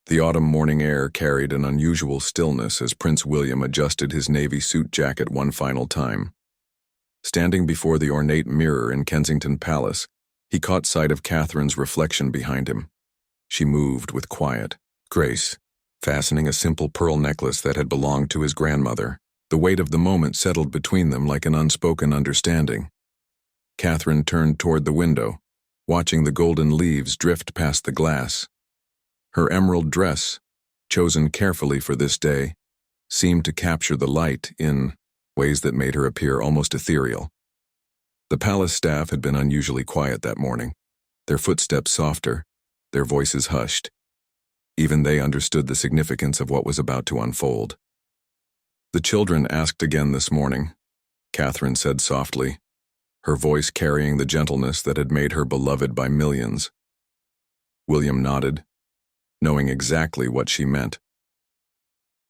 The autumn morning air carried an unusual stillness as Prince William adjusted his navy suit jacket one final time. Standing before the ornate mirror in Kensington Palace, he caught sight of Catherine's reflection behind him. She moved with quiet grace, fastening a simple pearl necklace that had belonged to his grandmother. The weight of the moment settled between them like an unspoken understanding. Catherine turned toward the window, watching the golden leaves drift past the glass. Her emerald dress, chosen carefully for this day, seemed to capture the light in ways that made her appear almost ethereal. The palace staff had been unusually quiet that morning, their footsteps softer, their voices hushed. Even they understood the significance of what was about to unfold. "The children asked again this morning," Catherine said softly, her voice carrying the gentleness that had made her beloved by millions. William nodded, knowing exactly what she meant.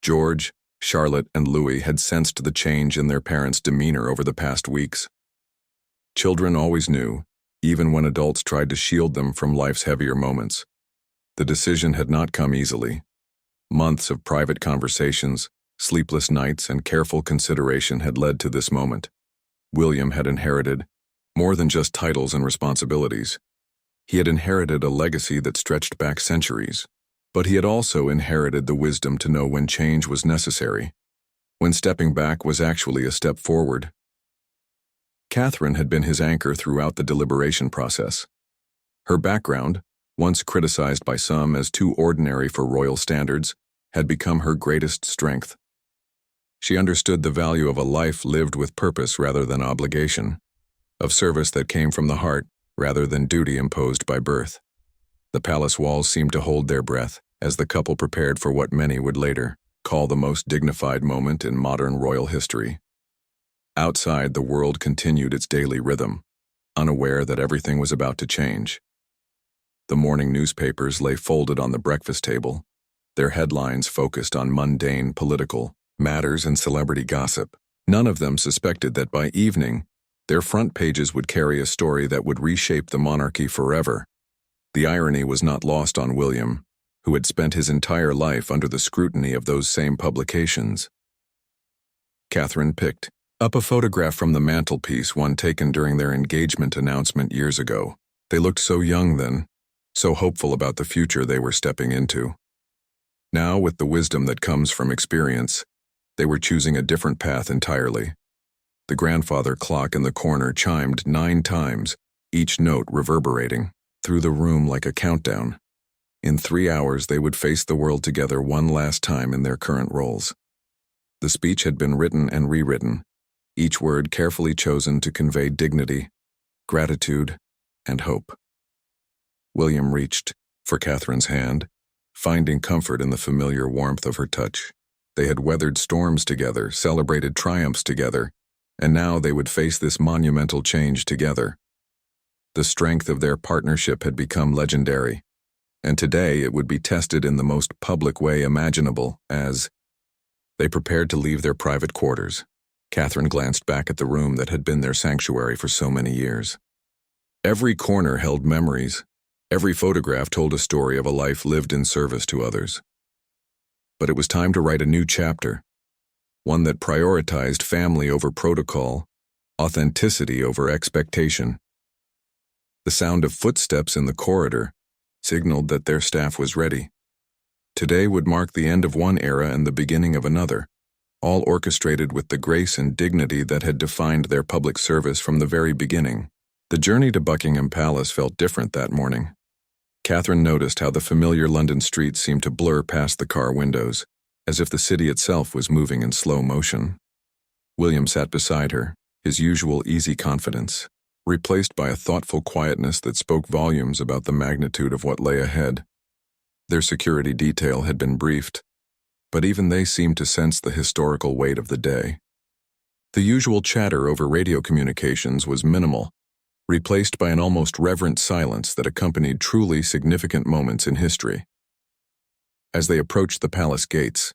George, Charlotte, and Louis had sensed the change in their parents' demeanor over the past weeks. Children always knew, even when adults tried to shield them from life's heavier moments. The decision had not come easily. Months of private conversations, sleepless nights, and careful consideration had led to this moment. William had inherited more than just titles and responsibilities. He had inherited a legacy that stretched back centuries. But he had also inherited the wisdom to know when change was necessary, when stepping back was actually a step forward. Catherine had been his anchor throughout the deliberation process. Her background, once criticized by some as too ordinary for royal standards, had become her greatest strength. She understood the value of a life lived with purpose rather than obligation, of service that came from the heart rather than duty imposed by birth. The palace walls seemed to hold their breath as the couple prepared for what many would later call the most dignified moment in modern royal history. Outside, the world continued its daily rhythm, unaware that everything was about to change. The morning newspapers lay folded on the breakfast table, their headlines focused on mundane political matters and celebrity gossip. None of them suspected that by evening, their front pages would carry a story that would reshape the monarchy forever. The irony was not lost on William, who had spent his entire life under the scrutiny of those same publications. Catherine picked up a photograph from the mantelpiece, one taken during their engagement announcement years ago. They looked so young then, so hopeful about the future they were stepping into. Now, with the wisdom that comes from experience, they were choosing a different path entirely. The grandfather clock in the corner chimed 9 times, each note reverberating through the room like a countdown. In 3 hours, they would face the world together one last time in their current roles. The speech had been written and rewritten, each word carefully chosen to convey dignity, gratitude, and hope. William reached for Catherine's hand, finding comfort in the familiar warmth of her touch. They had weathered storms together, celebrated triumphs together, and now they would face this monumental change together. The strength of their partnership had become legendary, and today it would be tested in the most public way imaginable as they prepared to leave their private quarters. Catherine glanced back at the room that had been their sanctuary for so many years. Every corner held memories. Every photograph told a story of a life lived in service to others. But it was time to write a new chapter, one that prioritized family over protocol, authenticity over expectation. The sound of footsteps in the corridor signaled that their staff was ready. Today would mark the end of one era and the beginning of another, all orchestrated with the grace and dignity that had defined their public service from the very beginning. The journey to Buckingham Palace felt different that morning. Catherine noticed how the familiar London streets seemed to blur past the car windows, as if the city itself was moving in slow motion. William sat beside her, his usual easy confidence replaced by a thoughtful quietness that spoke volumes about the magnitude of what lay ahead. Their security detail had been briefed, but even they seemed to sense the historical weight of the day. The usual chatter over radio communications was minimal, replaced by an almost reverent silence that accompanied truly significant moments in history. As they approached the palace gates,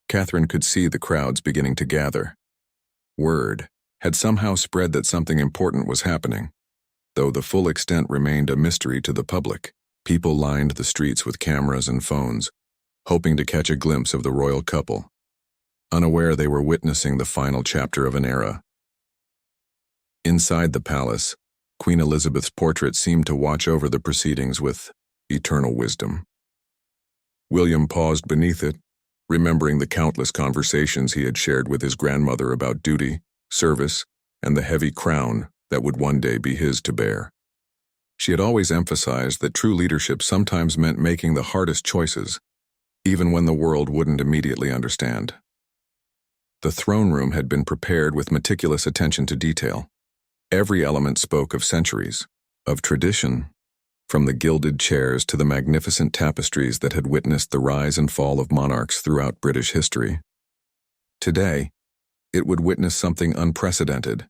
Catherine could see the crowds beginning to gather. Word had somehow spread that something important was happening, though the full extent remained a mystery to the public. People lined the streets with cameras and phones, hoping to catch a glimpse of the royal couple, unaware they were witnessing the final chapter of an era. Inside the palace, Queen Elizabeth's portrait seemed to watch over the proceedings with eternal wisdom. William paused beneath it, remembering the countless conversations he had shared with his grandmother about duty, service, and the heavy crown that would one day be his to bear. She had always emphasized that true leadership sometimes meant making the hardest choices, even when the world wouldn't immediately understand. The throne room had been prepared with meticulous attention to detail. Every element spoke of centuries, of tradition, from the gilded chairs to the magnificent tapestries that had witnessed the rise and fall of monarchs throughout British history. Today, it would witness something unprecedented,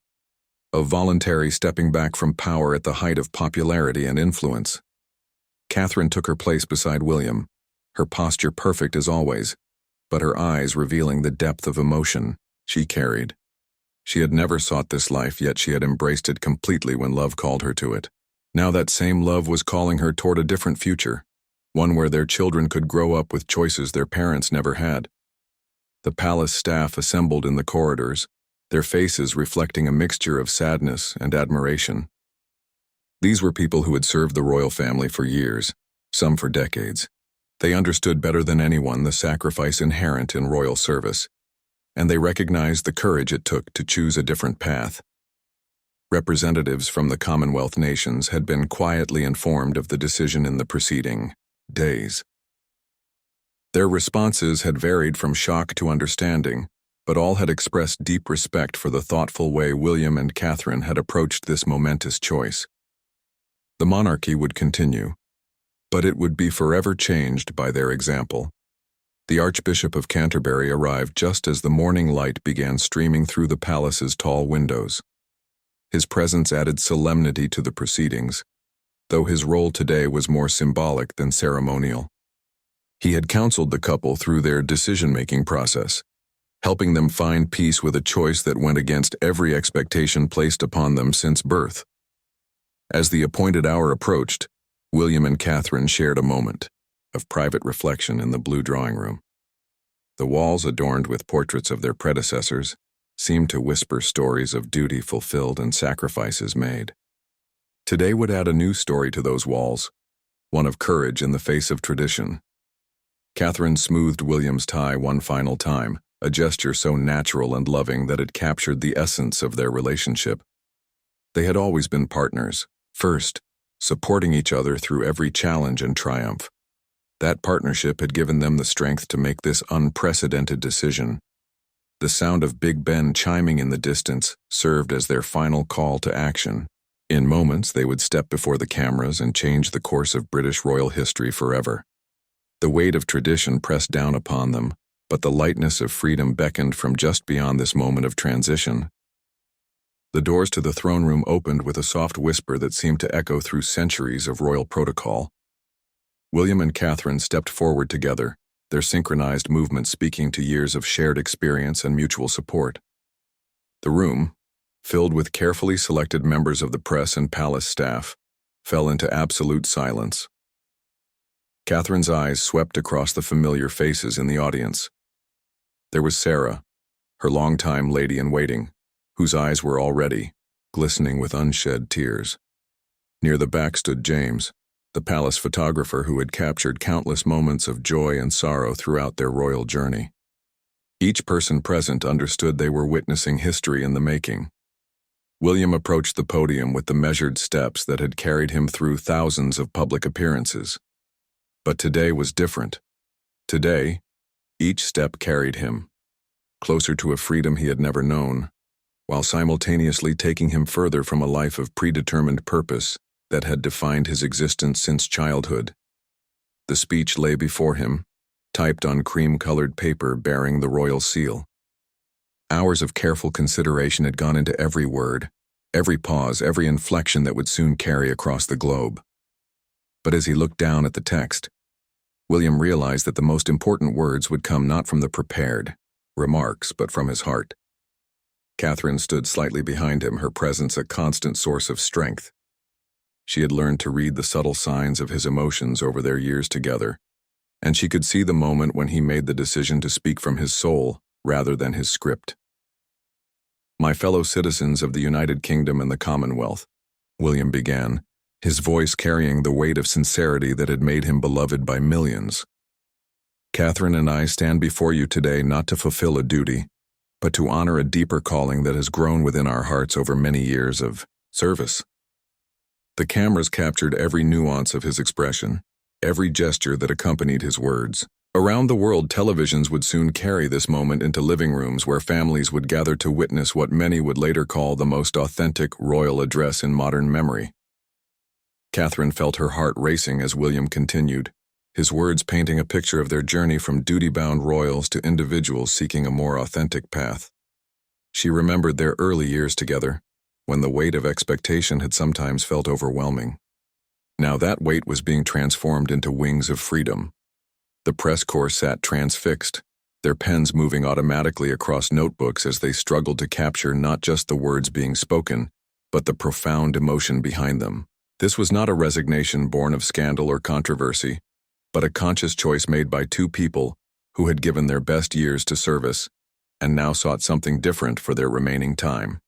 a voluntary stepping back from power at the height of popularity and influence. Catherine took her place beside William, her posture perfect as always, but her eyes revealing the depth of emotion she carried. She had never sought this life, yet she had embraced it completely when love called her to it. Now that same love was calling her toward a different future, one where their children could grow up with choices their parents never had. The palace staff assembled in the corridors, their faces reflecting a mixture of sadness and admiration. These were people who had served the royal family for years, some for decades. They understood better than anyone the sacrifice inherent in royal service, and they recognized the courage it took to choose a different path. Representatives from the Commonwealth nations had been quietly informed of the decision in the preceding days. Their responses had varied from shock to understanding, but all had expressed deep respect for the thoughtful way William and Catherine had approached this momentous choice. The monarchy would continue, but it would be forever changed by their example. The Archbishop of Canterbury arrived just as the morning light began streaming through the palace's tall windows. His presence added solemnity to the proceedings, though his role today was more symbolic than ceremonial. He had counseled the couple through their decision-making process, helping them find peace with a choice that went against every expectation placed upon them since birth. As the appointed hour approached, William and Catherine shared a moment of private reflection in the blue drawing room. The walls, adorned with portraits of their predecessors, seemed to whisper stories of duty fulfilled and sacrifices made. Today would add a new story to those walls, one of courage in the face of tradition. Catherine smoothed William's tie one final time, a gesture so natural and loving that it captured the essence of their relationship. They had always been partners, first, supporting each other through every challenge and triumph. That partnership had given them the strength to make this unprecedented decision. The sound of Big Ben chiming in the distance served as their final call to action. In moments, they would step before the cameras and change the course of British royal history forever. The weight of tradition pressed down upon them, but the lightness of freedom beckoned from just beyond this moment of transition. The doors to the throne room opened with a soft whisper that seemed to echo through centuries of royal protocol. William and Catherine stepped forward together, their synchronized movements speaking to years of shared experience and mutual support. The room, filled with carefully selected members of the press and palace staff, fell into absolute silence. Catherine's eyes swept across the familiar faces in the audience. There was Sarah, her longtime lady-in-waiting, whose eyes were already glistening with unshed tears. Near the back stood James, the palace photographer who had captured countless moments of joy and sorrow throughout their royal journey. Each person present understood they were witnessing history in the making. William approached the podium with the measured steps that had carried him through thousands of public appearances. But today was different. Today, each step carried him closer to a freedom he had never known, while simultaneously taking him further from a life of predetermined purpose that had defined his existence since childhood. The speech lay before him, typed on cream-colored paper bearing the royal seal. Hours of careful consideration had gone into every word, every pause, every inflection that would soon carry across the globe. But as he looked down at the text, William realized that the most important words would come not from the prepared remarks, but from his heart. Catherine stood slightly behind him, her presence a constant source of strength. She had learned to read the subtle signs of his emotions over their years together, and she could see the moment when he made the decision to speak from his soul rather than his script. "My fellow citizens of the United Kingdom and the Commonwealth," William began, his voice carrying the weight of sincerity that had made him beloved by millions. "Catherine and I stand before you today not to fulfill a duty, but to honor a deeper calling that has grown within our hearts over many years of service." The cameras captured every nuance of his expression, every gesture that accompanied his words. Around the world, televisions would soon carry this moment into living rooms where families would gather to witness what many would later call the most authentic royal address in modern memory. Catherine felt her heart racing as William continued, his words painting a picture of their journey from duty-bound royals to individuals seeking a more authentic path. She remembered their early years together, when the weight of expectation had sometimes felt overwhelming. Now that weight was being transformed into wings of freedom. The press corps sat transfixed, their pens moving automatically across notebooks as they struggled to capture not just the words being spoken, but the profound emotion behind them. This was not a resignation born of scandal or controversy, but a conscious choice made by two people who had given their best years to service and now sought something different for their remaining time.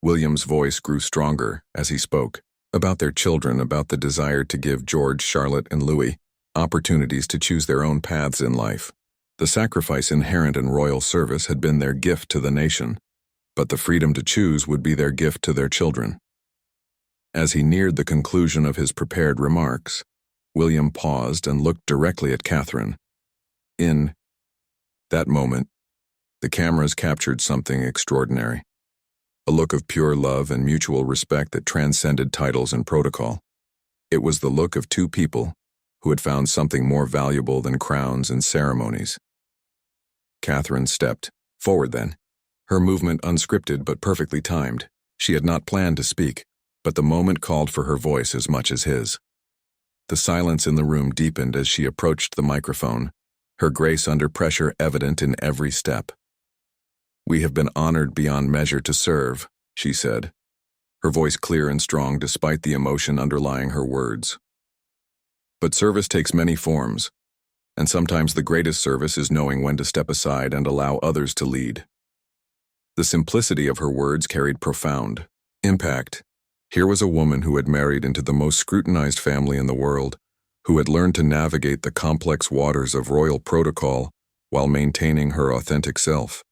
William's voice grew stronger as he spoke, about their children, about the desire to give George, Charlotte, and Louis opportunities to choose their own paths in life. The sacrifice inherent in royal service had been their gift to the nation, but the freedom to choose would be their gift to their children. As he neared the conclusion of his prepared remarks, William paused and looked directly at Catherine. In that moment, the cameras captured something extraordinary. A look of pure love and mutual respect that transcended titles and protocol. It was the look of two people who had found something more valuable than crowns and ceremonies. Catherine stepped forward then, her movement unscripted but perfectly timed. She had not planned to speak, but the moment called for her voice as much as his. The silence in the room deepened as she approached the microphone, her grace under pressure evident in every step. "We have been honored beyond measure to serve," she said, her voice clear and strong despite the emotion underlying her words. "But service takes many forms, and sometimes the greatest service is knowing when to step aside and allow others to lead." The simplicity of her words carried profound impact. Here was a woman who had married into the most scrutinized family in the world, who had learned to navigate the complex waters of royal protocol while maintaining her authentic self.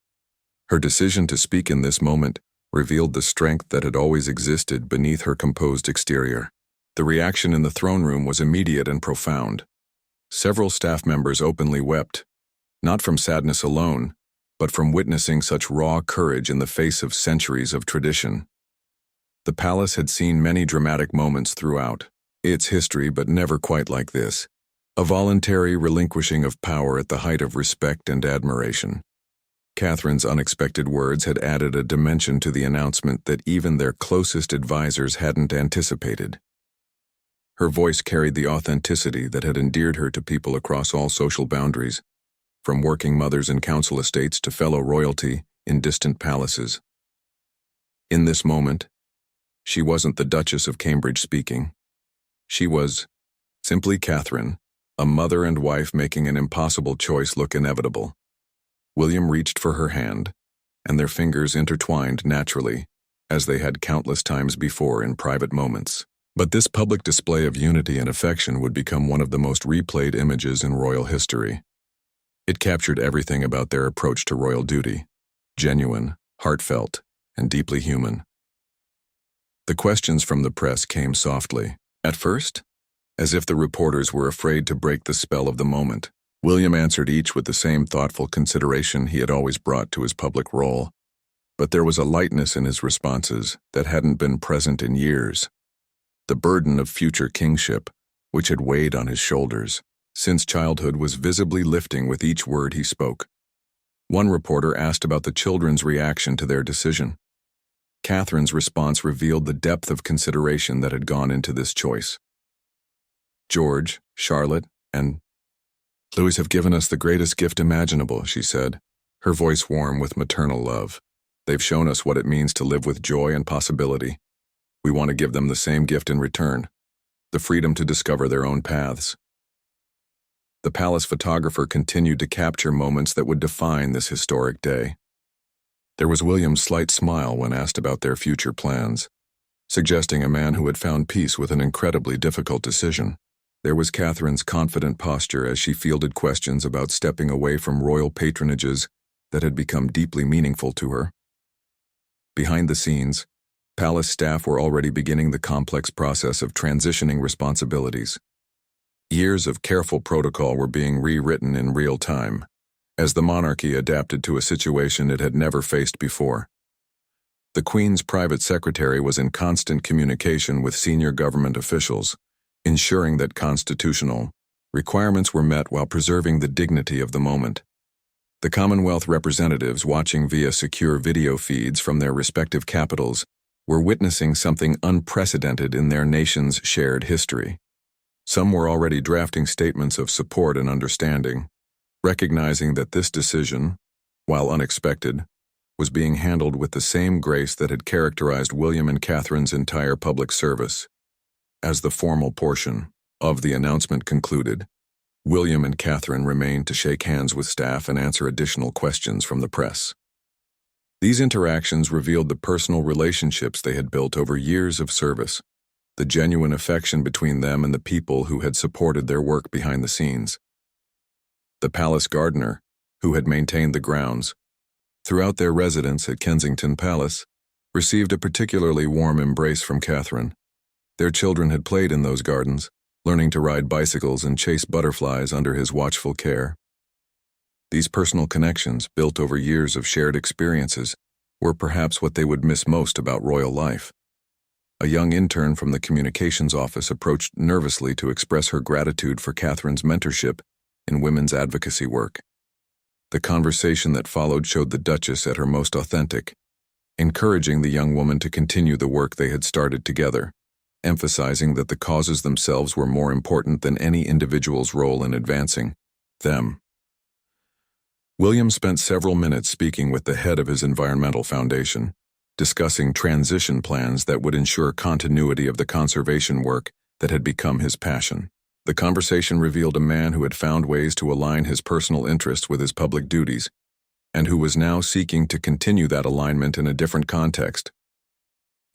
Her decision to speak in this moment revealed the strength that had always existed beneath her composed exterior. The reaction in the throne room was immediate and profound. Several staff members openly wept, not from sadness alone, but from witnessing such raw courage in the face of centuries of tradition. The palace had seen many dramatic moments throughout its history, but never quite like this. A voluntary relinquishing of power at the height of respect and admiration. Catherine's unexpected words had added a dimension to the announcement that even their closest advisors hadn't anticipated. Her voice carried the authenticity that had endeared her to people across all social boundaries, from working mothers in council estates to fellow royalty in distant palaces. In this moment, she wasn't the Duchess of Cambridge speaking. She was simply Catherine, a mother and wife making an impossible choice look inevitable. William reached for her hand, and their fingers intertwined naturally, as they had countless times before in private moments. But this public display of unity and affection would become one of the most replayed images in royal history. It captured everything about their approach to royal duty, genuine, heartfelt, and deeply human. The questions from the press came softly, at first, as if the reporters were afraid to break the spell of the moment. William answered each with the same thoughtful consideration he had always brought to his public role, but there was a lightness in his responses that hadn't been present in years. The burden of future kingship, which had weighed on his shoulders since childhood, was visibly lifting with each word he spoke. One reporter asked about the children's reaction to their decision. Catherine's response revealed the depth of consideration that had gone into this choice. "George, Charlotte, and Louis have given us the greatest gift imaginable," she said, her voice warm with maternal love. "They've shown us what it means to live with joy and possibility. We want to give them the same gift in return, the freedom to discover their own paths." The palace photographer continued to capture moments that would define this historic day. There was William's slight smile when asked about their future plans, suggesting a man who had found peace with an incredibly difficult decision. There was Catherine's confident posture as she fielded questions about stepping away from royal patronages that had become deeply meaningful to her. Behind the scenes, palace staff were already beginning the complex process of transitioning responsibilities. Years of careful protocol were being rewritten in real time, as the monarchy adapted to a situation it had never faced before. The Queen's private secretary was in constant communication with senior government officials, ensuring that constitutional requirements were met while preserving the dignity of the moment. The Commonwealth representatives, watching via secure video feeds from their respective capitals, were witnessing something unprecedented in their nation's shared history. Some were already drafting statements of support and understanding, recognizing that this decision, while unexpected, was being handled with the same grace that had characterized William and Catherine's entire public service. As the formal portion of the announcement concluded, William and Catherine remained to shake hands with staff and answer additional questions from the press. These interactions revealed the personal relationships they had built over years of service, the genuine affection between them and the people who had supported their work behind the scenes. The palace gardener, who had maintained the grounds throughout their residence at Kensington Palace, received a particularly warm embrace from Catherine. Their children had played in those gardens, learning to ride bicycles and chase butterflies under his watchful care. These personal connections, built over years of shared experiences, were perhaps what they would miss most about royal life. A young intern from the communications office approached nervously to express her gratitude for Catherine's mentorship in women's advocacy work. The conversation that followed showed the Duchess at her most authentic, encouraging the young woman to continue the work they had started together, emphasizing that the causes themselves were more important than any individual's role in advancing them. William spent several minutes speaking with the head of his environmental foundation, discussing transition plans that would ensure continuity of the conservation work that had become his passion. The conversation revealed a man who had found ways to align his personal interests with his public duties, and who was now seeking to continue that alignment in a different context.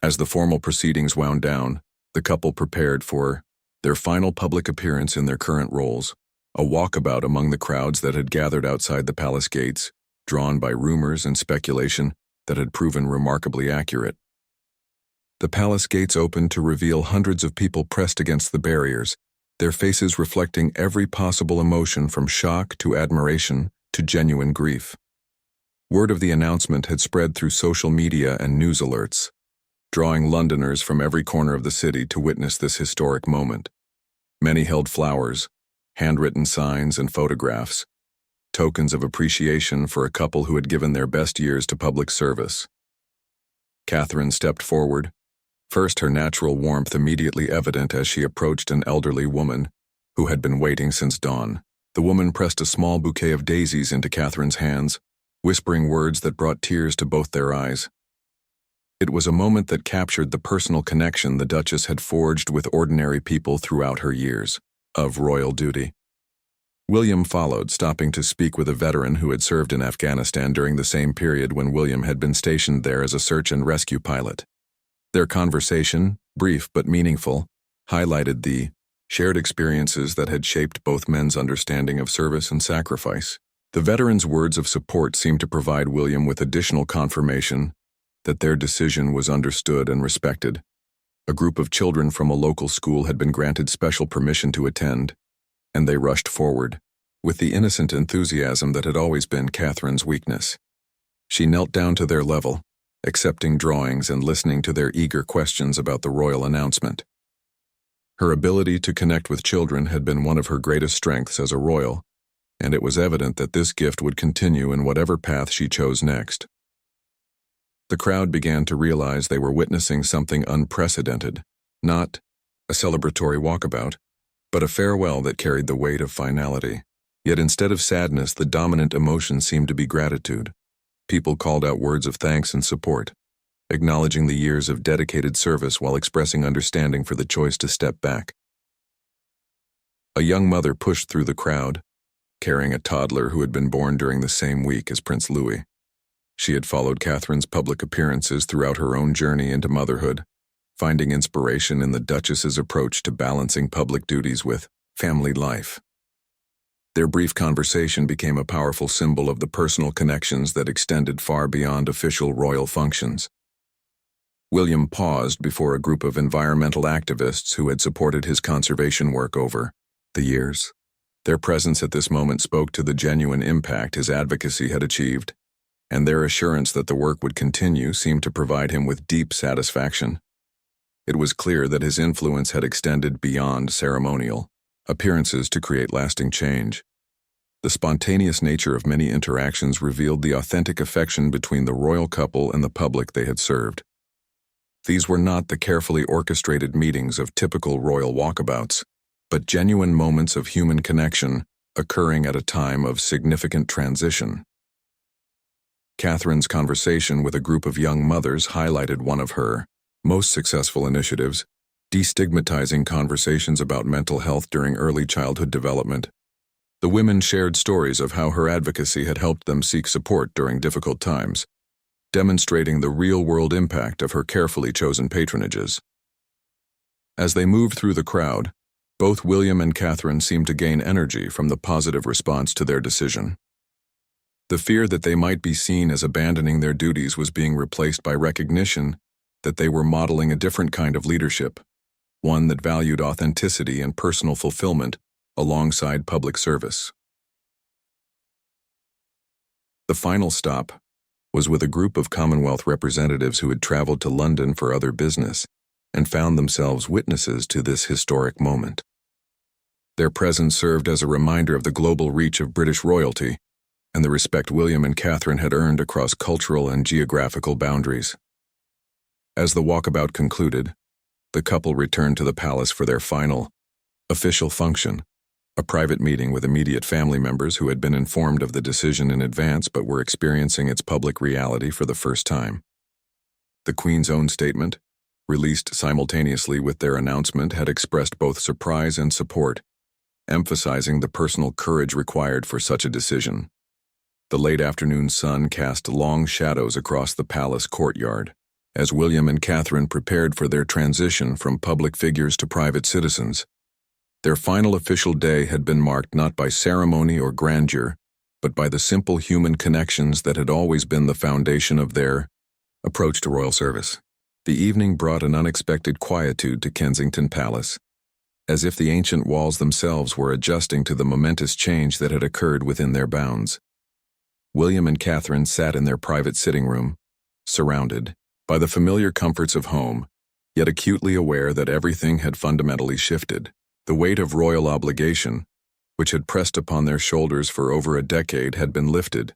As the formal proceedings wound down, the couple prepared for their final public appearance in their current roles, a walkabout among the crowds that had gathered outside the palace gates, drawn by rumors and speculation that had proven remarkably accurate. The palace gates opened to reveal hundreds of people pressed against the barriers, their faces reflecting every possible emotion from shock to admiration to genuine grief. Word of the announcement had spread through social media and news alerts, drawing Londoners from every corner of the city to witness this historic moment. Many held flowers, handwritten signs, and photographs, tokens of appreciation for a couple who had given their best years to public service. Catherine stepped forward, first her natural warmth immediately evident as she approached an elderly woman who had been waiting since dawn. The woman pressed a small bouquet of daisies into Catherine's hands, whispering words that brought tears to both their eyes. It was a moment that captured the personal connection the Duchess had forged with ordinary people throughout her years of royal duty. William followed, stopping to speak with a veteran who had served in Afghanistan during the same period when William had been stationed there as a search and rescue pilot. Their conversation, brief but meaningful, highlighted the shared experiences that had shaped both men's understanding of service and sacrifice. The veteran's words of support seemed to provide William with additional confirmation that their decision was understood and respected. A group of children from a local school had been granted special permission to attend, and they rushed forward, with the innocent enthusiasm that had always been Catherine's weakness. She knelt down to their level, accepting drawings and listening to their eager questions about the royal announcement. Her ability to connect with children had been one of her greatest strengths as a royal, and it was evident that this gift would continue in whatever path she chose next. The crowd began to realize they were witnessing something unprecedented, not a celebratory walkabout, but a farewell that carried the weight of finality. Yet instead of sadness, the dominant emotion seemed to be gratitude. People called out words of thanks and support, acknowledging the years of dedicated service while expressing understanding for the choice to step back. A young mother pushed through the crowd, carrying a toddler who had been born during the same week as Prince Louis. She had followed Catherine's public appearances throughout her own journey into motherhood, finding inspiration in the Duchess's approach to balancing public duties with family life. Their brief conversation became a powerful symbol of the personal connections that extended far beyond official royal functions. William paused before a group of environmental activists who had supported his conservation work over the years. Their presence at this moment spoke to the genuine impact his advocacy had achieved, and their assurance that the work would continue seemed to provide him with deep satisfaction. It was clear that his influence had extended beyond ceremonial appearances to create lasting change. The spontaneous nature of many interactions revealed the authentic affection between the royal couple and the public they had served. These were not the carefully orchestrated meetings of typical royal walkabouts, but genuine moments of human connection occurring at a time of significant transition. Catherine's conversation with a group of young mothers highlighted one of her most successful initiatives, destigmatizing conversations about mental health during early childhood development. The women shared stories of how her advocacy had helped them seek support during difficult times, demonstrating the real-world impact of her carefully chosen patronages. As they moved through the crowd, both William and Catherine seemed to gain energy from the positive response to their decision. The fear that they might be seen as abandoning their duties was being replaced by recognition that they were modeling a different kind of leadership, one that valued authenticity and personal fulfillment alongside public service. The final stop was with a group of Commonwealth representatives who had traveled to London for other business and found themselves witnesses to this historic moment. Their presence served as a reminder of the global reach of British royalty and the respect William and Catherine had earned across cultural and geographical boundaries. As the walkabout concluded, the couple returned to the palace for their final, official function, a private meeting with immediate family members who had been informed of the decision in advance but were experiencing its public reality for the first time. The Queen's own statement, released simultaneously with their announcement, had expressed both surprise and support, emphasizing the personal courage required for such a decision. The late afternoon sun cast long shadows across the palace courtyard as William and Catherine prepared for their transition from public figures to private citizens. Their final official day had been marked not by ceremony or grandeur, but by the simple human connections that had always been the foundation of their approach to royal service. The evening brought an unexpected quietude to Kensington Palace, as if the ancient walls themselves were adjusting to the momentous change that had occurred within their bounds. William and Catherine sat in their private sitting room, surrounded by the familiar comforts of home, yet acutely aware that everything had fundamentally shifted. The weight of royal obligation, which had pressed upon their shoulders for over a decade, had been lifted,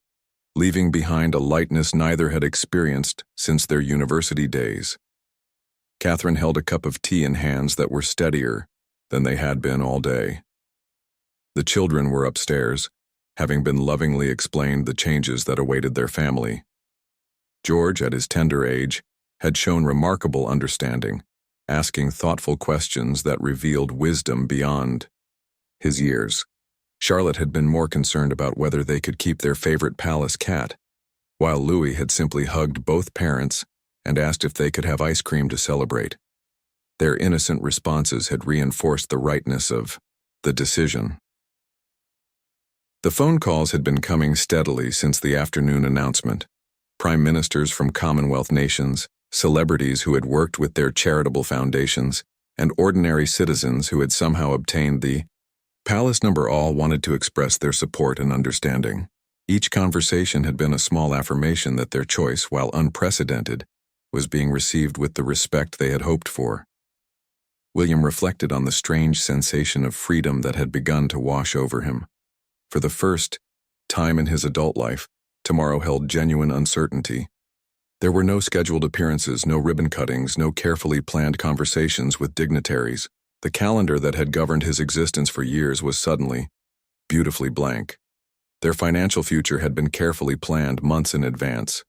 leaving behind a lightness neither had experienced since their university days. Catherine held a cup of tea in hands that were steadier than they had been all day. The children were upstairs, having been lovingly explained the changes that awaited their family. George, at his tender age, had shown remarkable understanding, asking thoughtful questions that revealed wisdom beyond his years. Charlotte had been more concerned about whether they could keep their favorite palace cat, while Louis had simply hugged both parents and asked if they could have ice cream to celebrate. Their innocent responses had reinforced the rightness of the decision. The phone calls had been coming steadily since the afternoon announcement. Prime ministers from Commonwealth nations, celebrities who had worked with their charitable foundations, and ordinary citizens who had somehow obtained the palace number all wanted to express their support and understanding. Each conversation had been a small affirmation that their choice, while unprecedented, was being received with the respect they had hoped for. William reflected on the strange sensation of freedom that had begun to wash over him. For the first time in his adult life, tomorrow held genuine uncertainty. There were no scheduled appearances, no ribbon cuttings, no carefully planned conversations with dignitaries. The calendar that had governed his existence for years was suddenly, beautifully blank. Their financial future had been carefully planned months in advance.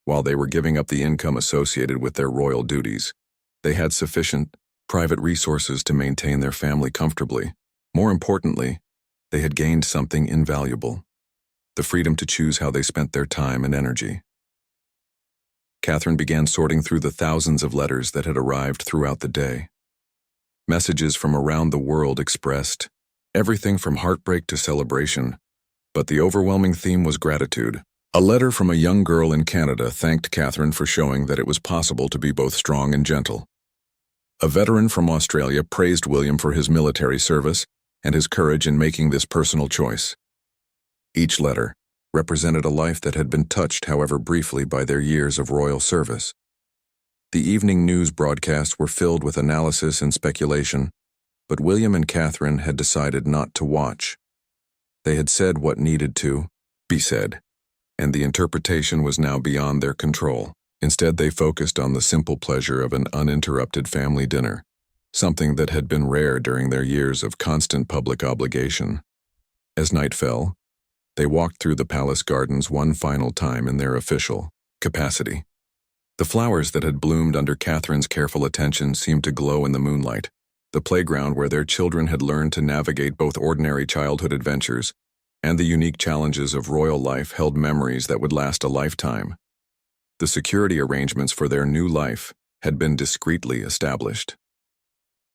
While they were giving up the income associated with their royal duties, they had sufficient private resources to maintain their family comfortably. More importantly, they had gained something invaluable: the freedom to choose how they spent their time and energy. Catherine began sorting through the thousands of letters that had arrived throughout the day. Messages from around the world expressed everything from heartbreak to celebration, but the overwhelming theme was gratitude. A letter from a young girl in Canada thanked Catherine for showing that it was possible to be both strong and gentle. A veteran from Australia praised William for his military service and his courage in making this personal choice. Each letter represented a life that had been touched, however briefly, by their years of royal service. The evening news broadcasts were filled with analysis and speculation, but William and Catherine had decided not to watch. They had said what needed to be said, and the interpretation was now beyond their control. Instead, they focused on the simple pleasure of an uninterrupted family dinner, something that had been rare during their years of constant public obligation. As night fell, they walked through the palace gardens one final time in their official capacity. The flowers that had bloomed under Catherine's careful attention seemed to glow in the moonlight. The playground where their children had learned to navigate both ordinary childhood adventures and the unique challenges of royal life held memories that would last a lifetime. The security arrangements for their new life had been discreetly established.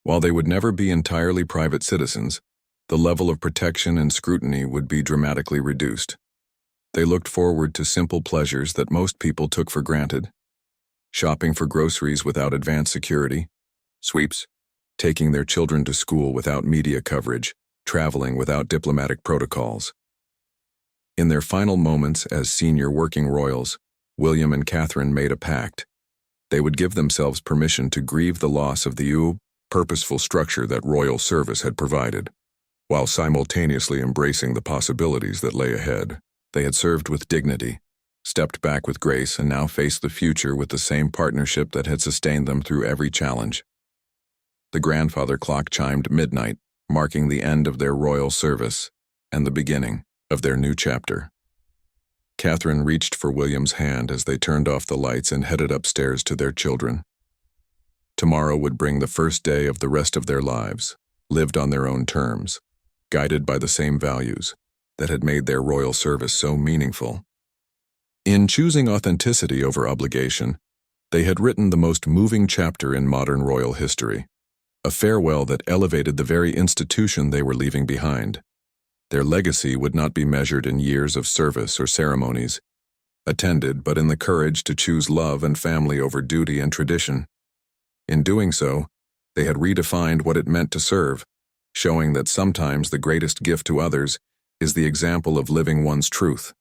While they would never be entirely private citizens, the level of protection and scrutiny would be dramatically reduced. They looked forward to simple pleasures that most people took for granted: shopping for groceries without advanced security, sweeps, taking their children to school without media coverage, traveling without diplomatic protocols. In their final moments as senior working royals, William and Catherine made a pact. They would give themselves permission to grieve the loss of the purposeful structure that royal service had provided, while simultaneously embracing the possibilities that lay ahead. They had served with dignity, stepped back with grace, and now faced the future with the same partnership that had sustained them through every challenge. The grandfather clock chimed midnight, marking the end of their royal service and the beginning of their new chapter. Catherine reached for William's hand as they turned off the lights and headed upstairs to their children. Tomorrow would bring the first day of the rest of their lives, lived on their own terms, guided by the same values that had made their royal service so meaningful. In choosing authenticity over obligation, they had written the most moving chapter in modern royal history, a farewell that elevated the very institution they were leaving behind. Their legacy would not be measured in years of service or ceremonies attended, but in the courage to choose love and family over duty and tradition. In doing so, they had redefined what it meant to serve, showing that sometimes the greatest gift to others is the example of living one's truth.